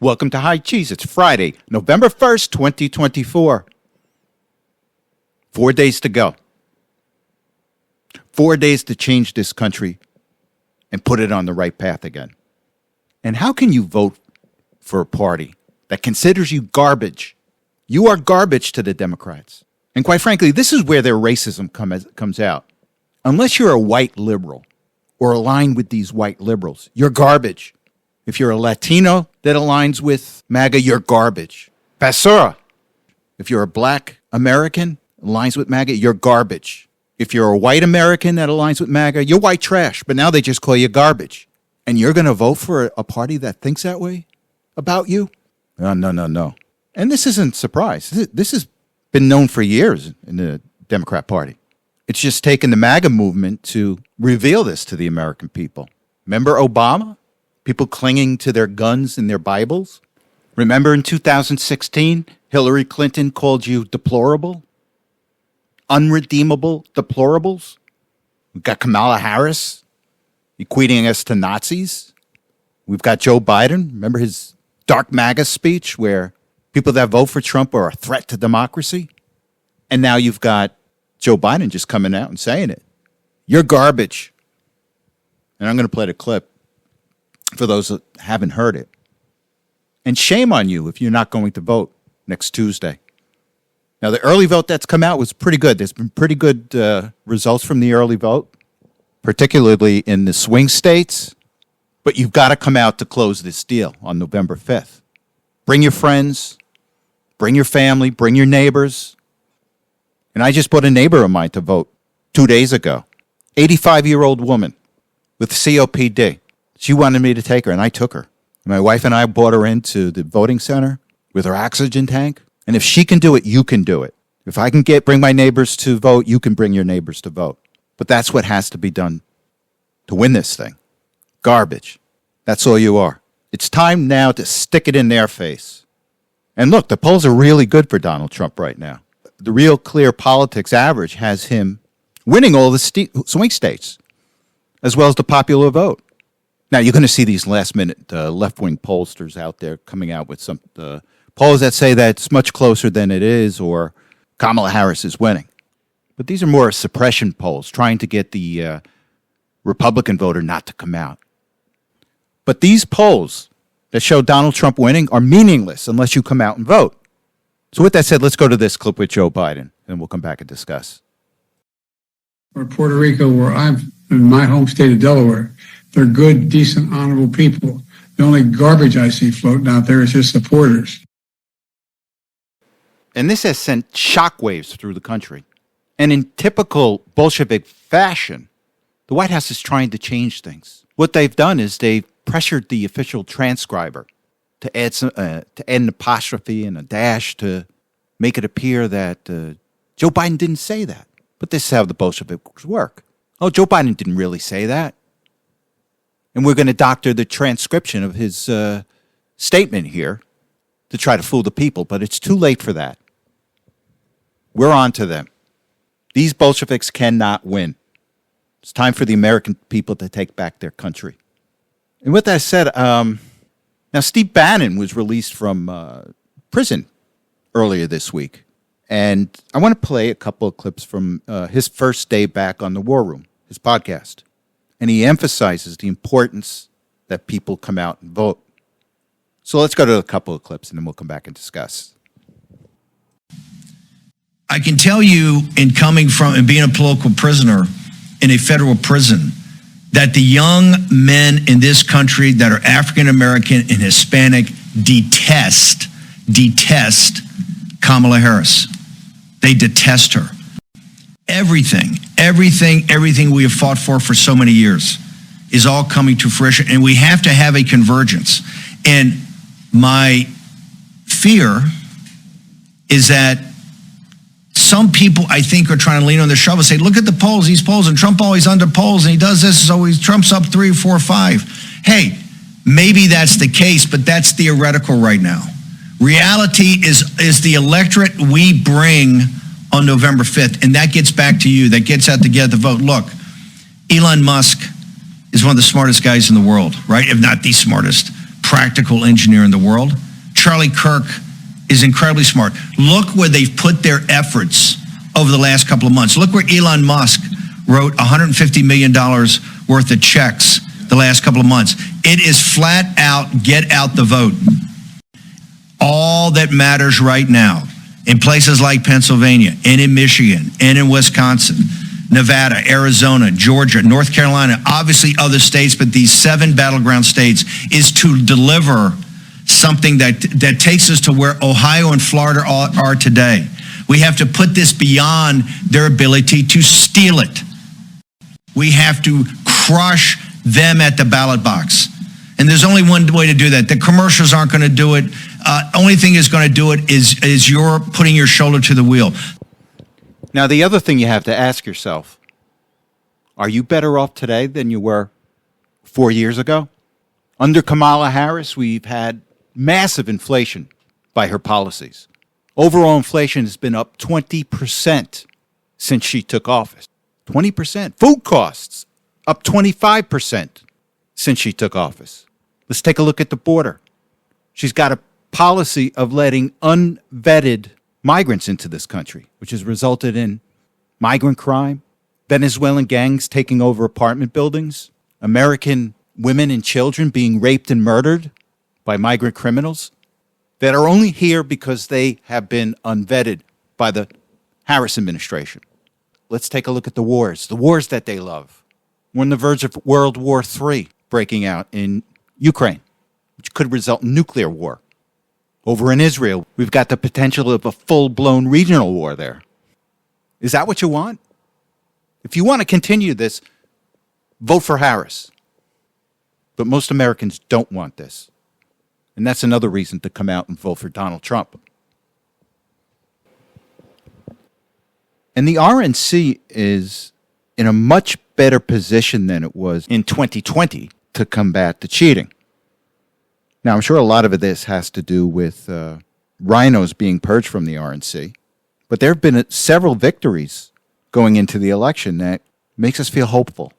Welcome to High Cheese. It's Friday, November 1st, 2024. 4 days to go. 4 days to change this country and put it on the right path again. And how can you vote for a party that considers you garbage? You are garbage to the Democrats. And quite frankly, this is where their racism comes out. Unless you're a white liberal or aligned with these white liberals, you're garbage. If you're a Latino that aligns with MAGA, you're garbage. Basura. If you're a black American that aligns with MAGA, you're garbage. If you're a white American that aligns with MAGA, you're white trash. But now they just call you garbage. And you're going to vote for a party that thinks that way about you? No. And this isn't a surprise. This has been known for years in the Democrat Party. It's just taken the MAGA movement to reveal this to the American people. Remember Obama? People clinging to their guns and their Bibles? Remember in 2016, Hillary Clinton called you deplorable? Unredeemable deplorables? We've got Kamala Harris equating us to Nazis. We've got Joe Biden. Remember his dark MAGA speech where people that vote for Trump are a threat to democracy? And now you've got Joe Biden just coming out and saying it. You're garbage. And I'm going to play the clip for those that haven't heard it. And shame on you if you're not going to vote next Tuesday. Now, the early vote that's come out was pretty good. There's been pretty good results from the early vote, particularly in the swing states. But you've got to come out to close this deal on November 5th. Bring your friends, bring your family, bring your neighbors. And I just put a neighbor of mine to vote 2 days ago. 85-year-old woman with COPD. She wanted me to take her, and I took her. My wife and I brought her into the voting center with her oxygen tank. And if she can do it, you can do it. If I can bring my neighbors to vote, you can bring your neighbors to vote. But that's what has to be done to win this thing. Garbage. That's all you are. It's time now to stick it in their face. And look, the polls are really good for Donald Trump right now. The Real Clear Politics average has him winning all the swing states, as well as the popular vote. Now, you're going to see these last-minute left-wing pollsters out there coming out with some polls that say that it's much closer than it is, or Kamala Harris is winning. But these are more suppression polls, trying to get the Republican voter not to come out. But these polls that show Donald Trump winning are meaningless unless you come out and vote. So with that said, let's go to this clip with Joe Biden, and we'll come back and discuss. Or Puerto Rico, where I'm in my home state of Delaware, they're good, decent, honorable people. The only garbage I see floating out there is his supporters. And this has sent shockwaves through the country. And in typical Bolshevik fashion, the White House is trying to change things. What they've done is they've pressured the official transcriber to add an apostrophe and a dash to make it appear that Joe Biden didn't say that. But this is how the Bolsheviks work. Oh, Joe Biden didn't really say that. And we're going to doctor the transcription of his statement here to try to fool the people, but it's too late for that. We're on to them. These Bolsheviks cannot win. It's time for the American people to take back their country. And with that said, now Steve Bannon was released from prison earlier this week. And I want to play a couple of clips from his first day back on the War Room, his podcast. And he emphasizes the importance that people come out and vote. So let's go to a couple of clips, and then we'll come back and discuss. I can tell you, in coming from and being a political prisoner in a federal prison, that the young men in this country that are African American and Hispanic detest Kamala Harris. They detest her. Everything we have fought for so many years is all coming to fruition, and we have to have a convergence. And my fear is that some people, I think, are trying to lean on the shovel and say, look at the polls, these polls, and Trump always under polls, and he does this, so Trump's up 3, 4, 5. Hey, maybe that's the case, but that's theoretical right now. Reality is the electorate we bring on November 5th, and that gets back to you, that gets out to get the vote. Look, Elon Musk is one of the smartest guys in the world, right? If not the smartest. practical engineer in the world. Charlie Kirk is incredibly smart. Look where they've put their efforts over the last couple of months. Look where Elon Musk wrote $150 million worth of checks the last couple of months. It is flat out, get out the vote. All that matters right now in places like Pennsylvania and in Michigan and in Wisconsin, Nevada, Arizona, Georgia, North Carolina, obviously other states, but these 7 battleground states, is to deliver something that takes us to where Ohio and Florida are today. We have to put this beyond their ability to steal it. We have to crush them at the ballot box. And there's only one way to do that. The commercials aren't going to do it. Only thing is going to do it is you're putting your shoulder to the wheel. Now, the other thing you have to ask yourself, are you better off today than you were 4 years ago? Under Kamala Harris, we've had massive inflation by her policies. Overall inflation has been up 20% since she took office. 20%. Food costs up 25% since she took office. Let's take a look at the border. She's got a policy of letting unvetted migrants into this country, which has resulted in migrant crime, Venezuelan gangs taking over apartment buildings, American women and children being raped and murdered by migrant criminals that are only here because they have been unvetted by the Harris administration. Let's take a look at the wars that they love. We're on the verge of World War III breaking out in Ukraine, which could result in nuclear war. Over in Israel, we've got the potential of a full-blown regional war there. Is that what you want? If you want to continue this, vote for Harris. But most Americans don't want this. And that's another reason to come out and vote for Donald Trump. And the RNC is in a much better position than it was in 2020 to combat the cheating. Now, I'm sure a lot of this has to do with rhinos being purged from the RNC, but there have been several victories going into the election that makes us feel hopeful.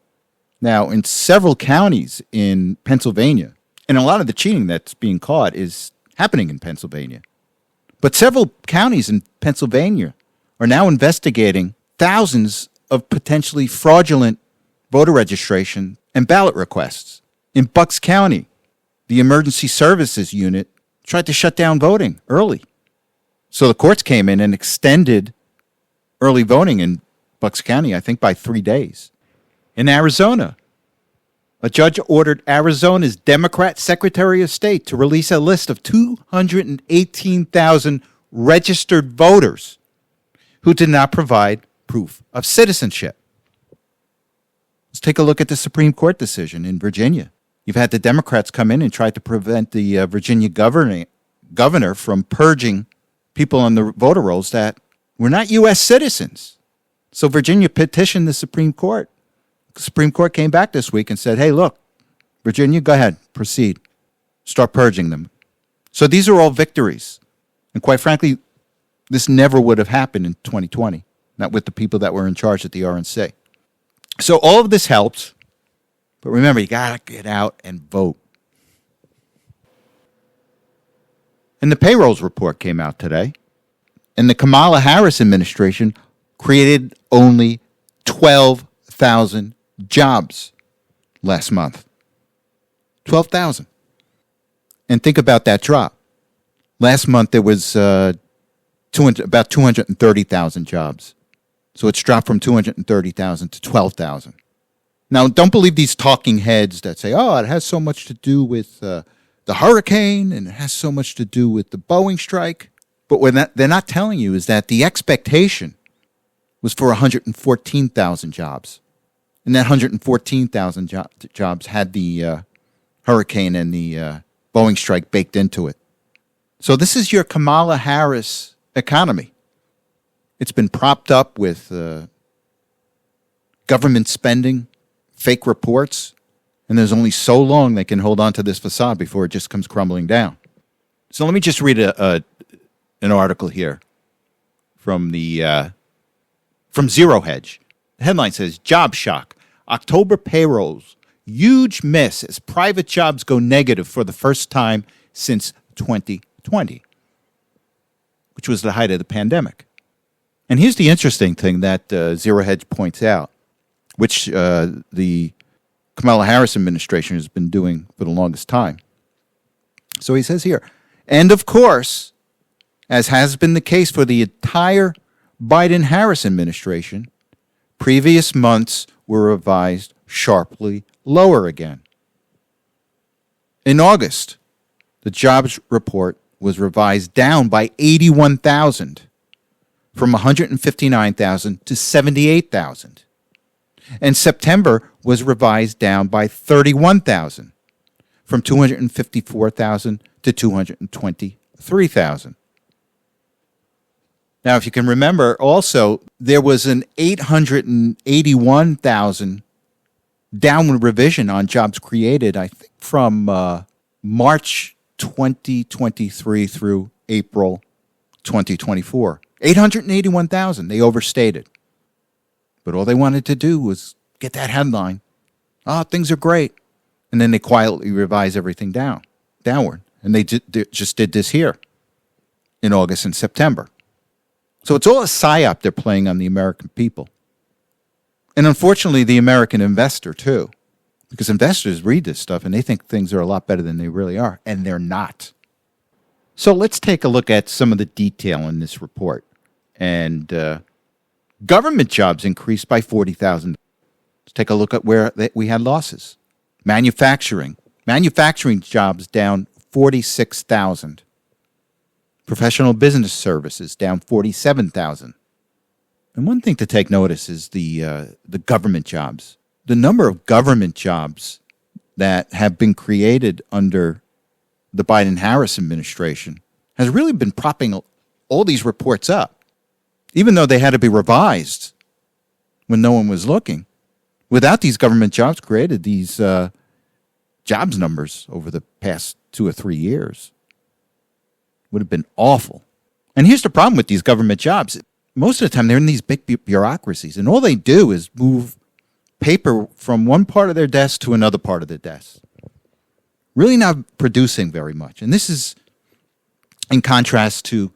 Now, in several counties in Pennsylvania, and a lot of the cheating that's being caught is happening in Pennsylvania, but several counties in Pennsylvania are now investigating thousands of potentially fraudulent voter registration and ballot requests. In Bucks County, the Emergency Services Unit tried to shut down voting early. So the courts came in and extended early voting in Bucks County, I think, by 3 days. In Arizona, a judge ordered Arizona's Democrat Secretary of State to release a list of 218,000 registered voters who did not provide proof of citizenship. Let's take a look at the Supreme Court decision in Virginia. You've had the Democrats come in and try to prevent the Virginia governor from purging people on the voter rolls that were not U.S. citizens. So Virginia petitioned the Supreme Court. The Supreme Court came back this week and said, hey, look, Virginia, go ahead, proceed. Start purging them. So these are all victories. And quite frankly, this never would have happened in 2020, not with the people that were in charge at the RNC. So all of this helps. But remember, you got to get out and vote. And the payrolls report came out today. And the Kamala Harris administration created only 12,000 jobs last month. 12,000. And think about that drop. Last month, there was about 230,000 jobs. So it's dropped from 230,000 to 12,000. Now, don't believe these talking heads that say, oh, it has so much to do with the hurricane and it has so much to do with the Boeing strike. But what they're not telling you is that the expectation was for 114,000 jobs. And that 114,000 jobs had the hurricane and the Boeing strike baked into it. So this is your Kamala Harris economy. It's been propped up with government spending, fake reports, and there's only so long they can hold on to this facade before it just comes crumbling down. So let me just read an article here from Zero Hedge. The headline says, Job Shock. October payrolls huge miss as private jobs go negative for the first time since 2020, which was the height of the pandemic. And here's the interesting thing that Zero Hedge points out, which the Kamala Harris administration has been doing for the longest time. So he says here, and of course, as has been the case for the entire Biden-Harris administration, previous months were revised sharply lower again. In August, the jobs report was revised down by 81,000, from 159,000 to 78,000. And September was revised down by 31,000, from 254,000 to 223,000. Now, if you can remember, also, there was an 881,000 downward revision on jobs created, I think, from March 2023 through April 2024. 881,000. They overstated. But all they wanted to do was get that headline. Oh, things are great. And then they quietly revise everything downward. And they just did this here in August and September. So it's all a psyop they're playing on the American people. And unfortunately, the American investor, too. Because investors read this stuff and they think things are a lot better than they really are. And they're not. So let's take a look at some of the detail in this report. And government jobs increased by 40,000. Let's take a look at where we had losses. Manufacturing jobs down 46,000. Professional business services down 47,000. And one thing to take notice is the government jobs. The number of government jobs that have been created under the Biden-Harris administration has really been propping all these reports up, even though they had to be revised when no one was looking. Without these government jobs created, these jobs numbers over the past 2 or 3 years would have been awful. And here's the problem with these government jobs. Most of the time, they're in these big bureaucracies, and all they do is move paper from one part of their desk to another part of their desk. Really not producing very much. And this is in contrast to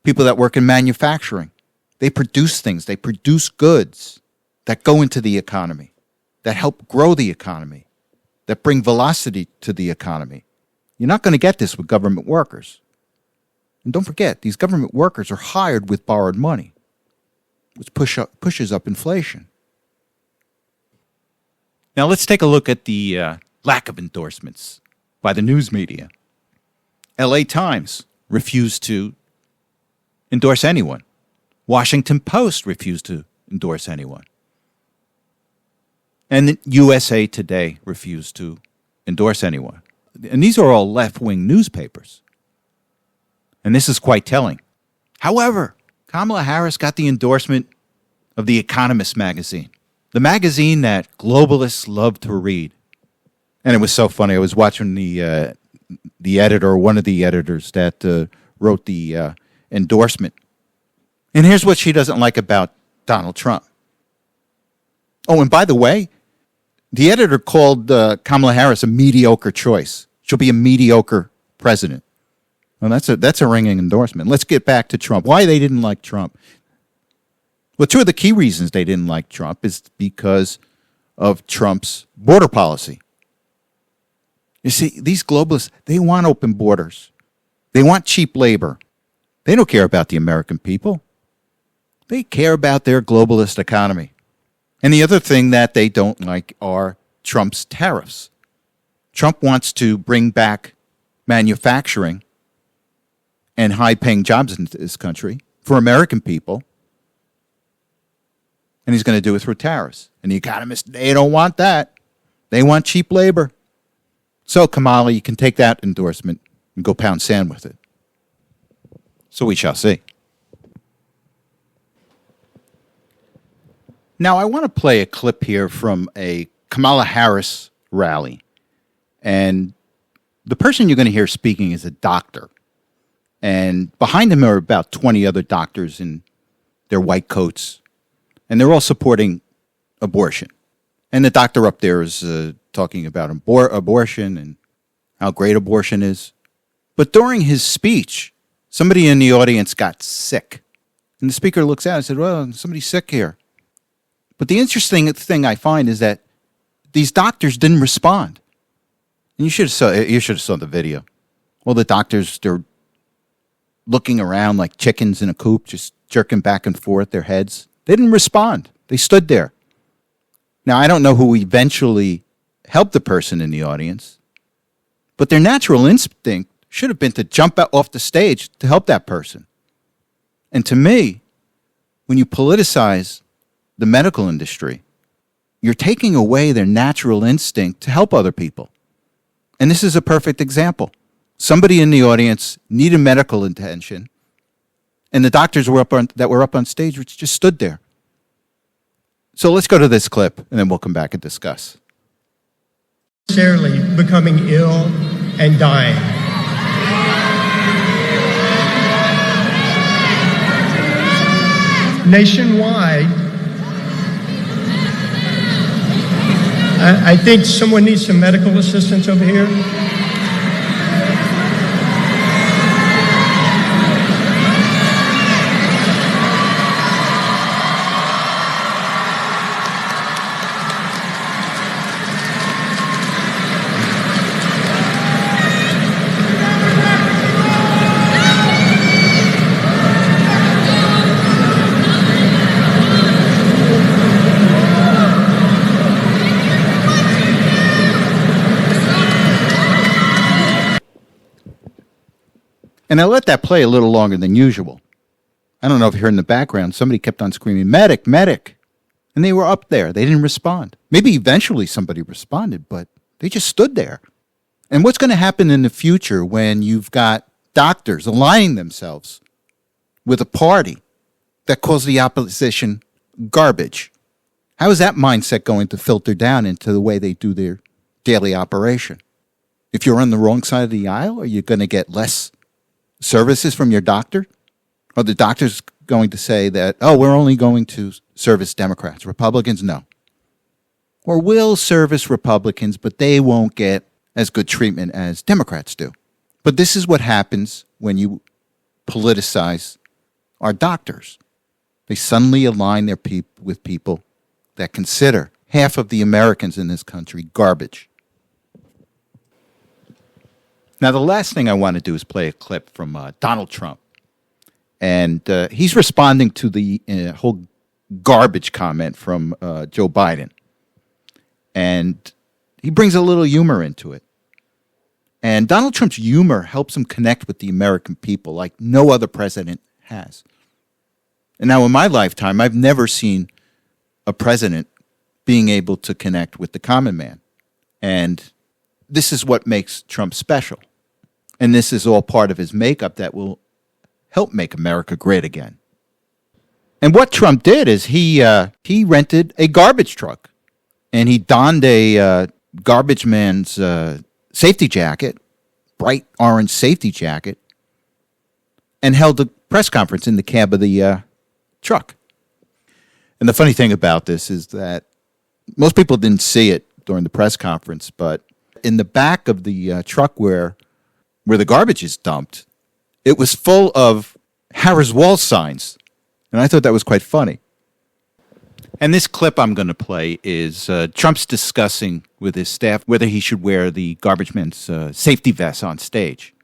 people that work in manufacturing. They produce things. They produce goods that go into the economy, that help grow the economy, that bring velocity to the economy. You're not going to get this with government workers. And don't forget, these government workers are hired with borrowed money, which pushes up inflation. Now let's take a look at the lack of endorsements by the news media. LA Times refused to endorse anyone. Washington Post refused to endorse anyone. And USA Today refused to endorse anyone. And these are all left-wing newspapers. And this is quite telling. However, Kamala Harris got the endorsement of The Economist magazine, the magazine that globalists love to read. And it was so funny. I was watching the editor, or one of the editors that wrote the endorsement. And here's what she doesn't like about Donald Trump. Oh, and by the way, the editor called Kamala Harris a mediocre choice. She'll be a mediocre president. Well, that's a ringing endorsement. Let's get back to Trump. Why they didn't like Trump? Well, two of the key reasons they didn't like Trump is because of Trump's border policy. You see, these globalists, they want open borders. They want cheap labor. They don't care about the American people. They care about their globalist economy. And the other thing that they don't like are Trump's tariffs. Trump wants to bring back manufacturing and high-paying jobs in this country for American people. And he's going to do it through tariffs. And the economists, they don't want that. They want cheap labor. So, Kamala, you can take that endorsement and go pound sand with it. So we shall see. Now, I want to play a clip here from a Kamala Harris rally. And the person you're going to hear speaking is a doctor. And behind him are about 20 other doctors in their white coats. And they're all supporting abortion. And the doctor up there is talking about abortion and how great abortion is. But during his speech, somebody in the audience got sick. And the speaker looks out and said, well, somebody's sick here. But the interesting thing I find is that these doctors didn't respond. And you should have saw the video. All the doctors, they're looking around like chickens in a coop, just jerking back and forth their heads. They didn't respond. They stood there. Now, I don't know who eventually helped the person in the audience, but their natural instinct should have been to jump out off the stage to help that person. And to me, when you politicize the medical industry, you're taking away their natural instinct to help other people. And this is a perfect example. Somebody in the audience needed medical attention, and the doctors that were up on stage just stood there. So let's go to this clip, and then we'll come back and discuss. Necessarily becoming ill and dying. Nationwide, I think someone needs some medical assistance over here. And I let that play a little longer than usual. I don't know if you heard in the background, somebody kept on screaming, medic, medic. And they were up there. They didn't respond. Maybe eventually somebody responded, but they just stood there. And what's going to happen in the future when you've got doctors aligning themselves with a party that calls the opposition garbage? How is that mindset going to filter down into the way they do their daily operation? If you're on the wrong side of the aisle, are you going to get less services from your doctor? Are the doctors going to say that, oh, we're only going to service Democrats, Republicans? No. Or will service Republicans, but they won't get as good treatment as Democrats do. But this is what happens when you politicize our doctors. They suddenly align their with people that consider half of the Americans in this country garbage. Now, the last thing I want to do is play a clip from Donald Trump. And he's responding to the whole garbage comment from Joe Biden. And he brings a little humor into it. And Donald Trump's humor helps him connect with the American people like no other president has. And now, in my lifetime, I've never seen a president being able to connect with the common man. And this is what makes Trump special. And this is all part of his makeup that will help make America great again. And what Trump did is he rented a garbage truck. And he donned a garbage man's safety jacket, bright orange safety jacket, and held a press conference in the cab of the truck. And the funny thing about this is that most people didn't see it during the press conference, but in the back of the truck where the garbage is dumped, it was full of Harris wall signs. And I thought that was quite funny. And this clip I'm going to play is Trump's discussing with his staff whether he should wear the garbage man's safety vest on stage.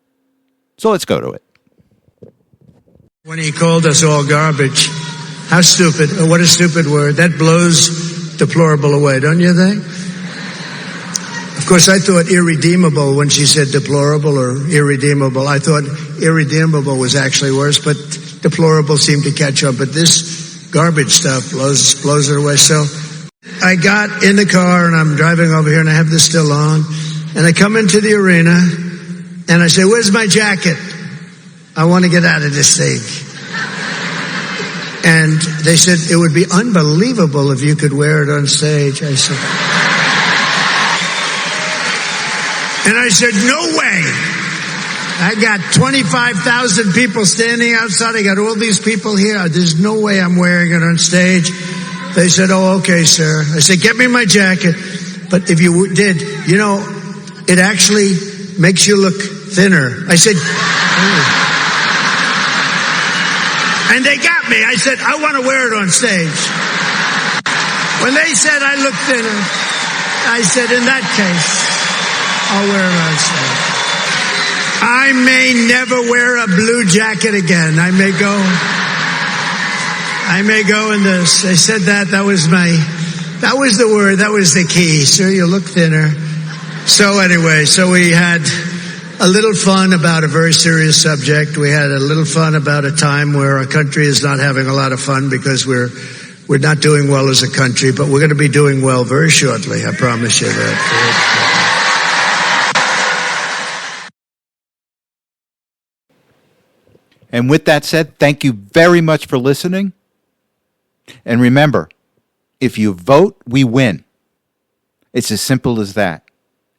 So let's go to it. When he called us all garbage, how stupid, what a stupid word. That blows deplorable away, don't you think? Of course, I thought irredeemable when she said deplorable or irredeemable. I thought irredeemable was actually worse, but deplorable seemed to catch up. But this garbage stuff blows it away. So I got in the car and I'm driving over here and I have this still on. And I come into the arena and I say, where's my jacket? I want to get out of this thing. And they said, it would be unbelievable if you could wear it on stage. I said, no way. I got 25,000 people standing outside. I got all these people here. There's no way I'm wearing it on stage. They said, oh, okay, sir. I said, get me my jacket. but if you did, you know, it actually makes you look thinner. I said, and they got me. I said, I want to wear it on stage. When they said I look thinner, I said, in that case, I'll wear it on stage. I may never wear a blue jacket again. I may go in this. I said that was the word, that was the key. Sir, you look thinner. So anyway, so we had a little fun about a very serious subject. We had a little fun about a time where our country is not having a lot of fun because we're not doing well as a country, but we're going to be doing well very shortly. I promise you that. And with that said, thank you very much for listening. And remember, if you vote, we win. It's as simple as that.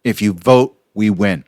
If you vote, we win.